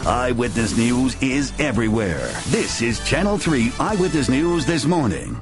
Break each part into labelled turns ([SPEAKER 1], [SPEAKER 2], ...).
[SPEAKER 1] Eyewitness News is everywhere. This is Channel 3 Eyewitness News This Morning.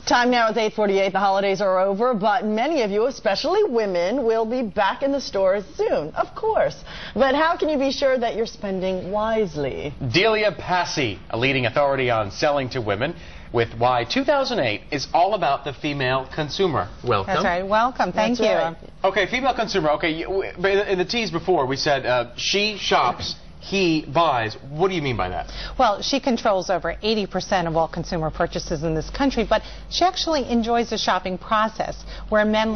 [SPEAKER 2] Time now is 8:48. The holidays are over, but many of you, especially women, will be back in the stores soon, of course. But how can you be sure that you're spending wisely?
[SPEAKER 3] Delia Passi, a leading authority on selling to women, with why 2008 is all about the female consumer. Welcome.
[SPEAKER 4] That's right. Welcome. Thank you.
[SPEAKER 2] Right.
[SPEAKER 3] Okay, female consumer. Okay, in the tease before, we said she shops, he buys. What do you mean by that?
[SPEAKER 4] Well, she controls over 80% of all consumer purchases in this country, but she actually enjoys the shopping process, where men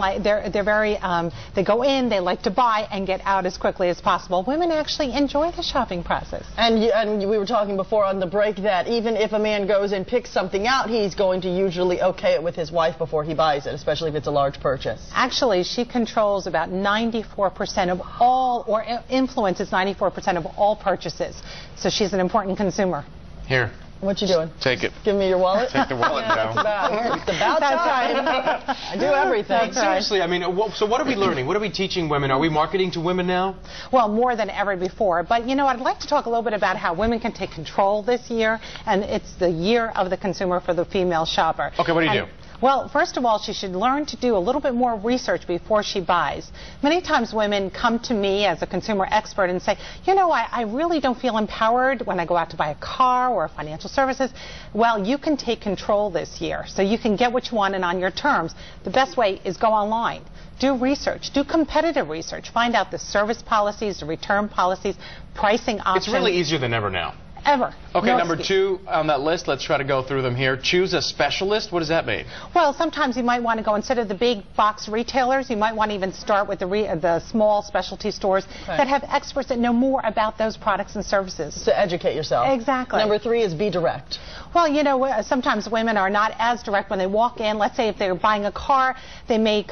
[SPEAKER 4] they go in, they like to buy and get out as quickly as possible. Women actually enjoy the shopping process.
[SPEAKER 2] And we were talking before on the break that even if a man goes and picks something out, he's going to usually okay it with his wife before he buys it, especially if it's a large purchase.
[SPEAKER 4] Actually, she controls about 94% of all, or influences 94% of all purchases. So she's an important consumer.
[SPEAKER 3] Here.
[SPEAKER 2] What you doing?
[SPEAKER 3] Take it.
[SPEAKER 2] Give me your wallet?
[SPEAKER 3] Take the wallet down.
[SPEAKER 2] It's about time. I do everything.
[SPEAKER 3] Seriously, I mean, so what are we learning? What are we teaching women? Are we marketing to women now?
[SPEAKER 4] Well, more than ever before. But, you know, I'd like to talk a little bit about how women can take control this year, and it's the year of the consumer for the female shopper.
[SPEAKER 3] Okay, what do you do?
[SPEAKER 4] Well, first of all, she should learn to do a little bit more research before she buys. Many times women come to me as a consumer expert and say, you know, I really don't feel empowered when I go out to buy a car or financial services. Well, you can take control this year, so you can get what you want and on your terms. The best way is go online. Do research. Do competitive research. Find out the service policies, the return policies, pricing options.
[SPEAKER 3] It's really easier than ever now.
[SPEAKER 4] Ever.
[SPEAKER 3] Okay,
[SPEAKER 4] no
[SPEAKER 3] number
[SPEAKER 4] excuse.
[SPEAKER 3] 2 on that list, let's try to go through them here. Choose a specialist. What does that mean?
[SPEAKER 4] Well, sometimes you might want to go, instead of the big box retailers, you might want to even start with the small specialty stores that have experts that know more about those products and services.
[SPEAKER 2] To educate yourself.
[SPEAKER 4] Exactly.
[SPEAKER 2] Number 3 is be direct.
[SPEAKER 4] Well, you know, sometimes women are not as direct when they walk in. Let's say if they're buying a car, they may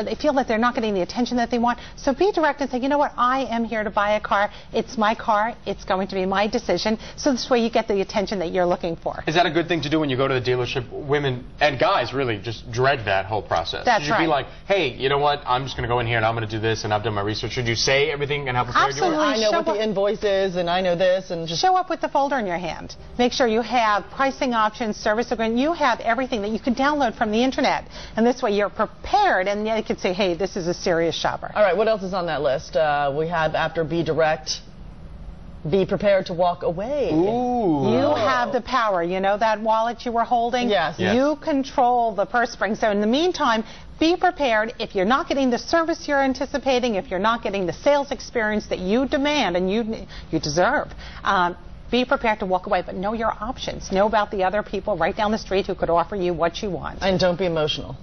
[SPEAKER 4] they feel that they're not getting the attention that they want. So be direct and say, you know what, I am here to buy a car. It's my car. It's going to be my decision. So this way you get the attention that you're looking for.
[SPEAKER 3] Is that a good thing to do when you go to the dealership? Women and guys really just dread that whole process.
[SPEAKER 4] That's
[SPEAKER 3] you should
[SPEAKER 4] right.
[SPEAKER 3] be like, hey, you know what, I'm just going to go in here and I'm going to do this and I've done my research. Should you say everything and how prepared
[SPEAKER 4] Absolutely.
[SPEAKER 3] you are?
[SPEAKER 2] I know what the invoice is and I know this, and just
[SPEAKER 4] show up with the folder in your hand. Make sure you have pricing options, service agreement. You have everything that you can download from the internet. And this way you're prepared and you can say, hey, this is a serious shopper.
[SPEAKER 2] All right, what else is on that list? We have, after be direct, be prepared to walk away.
[SPEAKER 3] Ooh.
[SPEAKER 4] You have the power. You know that wallet you were holding?
[SPEAKER 2] Yes.
[SPEAKER 4] You control the purse string. So in the meantime, be prepared. If you're not getting the service you're anticipating, if you're not getting the sales experience that you demand and you deserve, be prepared to walk away, but know your options. Know about the other people right down the street who could offer you what you want.
[SPEAKER 2] And don't be emotional.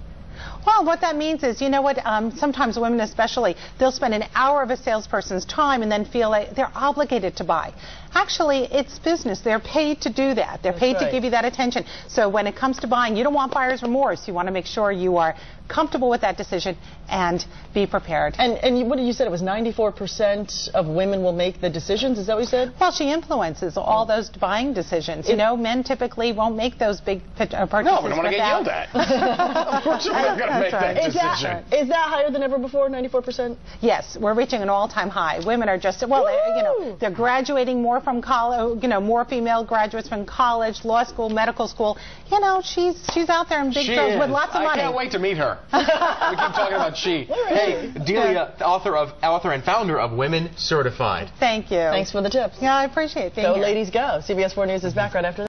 [SPEAKER 4] Well, what that means is, you know what, sometimes women especially, they'll spend an hour of a salesperson's time and then feel like they're obligated to buy. Actually, it's business. They're paid to do that. They're paid to give you that attention. So when it comes to buying, you don't want buyer's remorse. You want to make sure you are comfortable with that decision and be prepared.
[SPEAKER 2] And what did you say? It was 94% of women will make the decisions? Is that what you said?
[SPEAKER 4] Well, she influences all those buying decisions. You know, men typically won't make those big purchases.
[SPEAKER 3] No, we don't want to get yelled at. Of course we're not going to make that decision.
[SPEAKER 2] Is that higher than ever before, 94%?
[SPEAKER 4] Yes, we're reaching an all-time high. Women are just, well, you know, they're graduating more from college, you know, more female graduates from college, law school, medical school. You know, she's out there in big clothes with lots of money.
[SPEAKER 3] I can't wait to meet her. We keep talking about she. Hey, Delia, author and founder of WomenCertified.
[SPEAKER 4] Thank you.
[SPEAKER 2] Thanks for the tips.
[SPEAKER 4] Yeah, I appreciate being here.
[SPEAKER 2] Go, ladies, go. CBS 4 News is back right after this.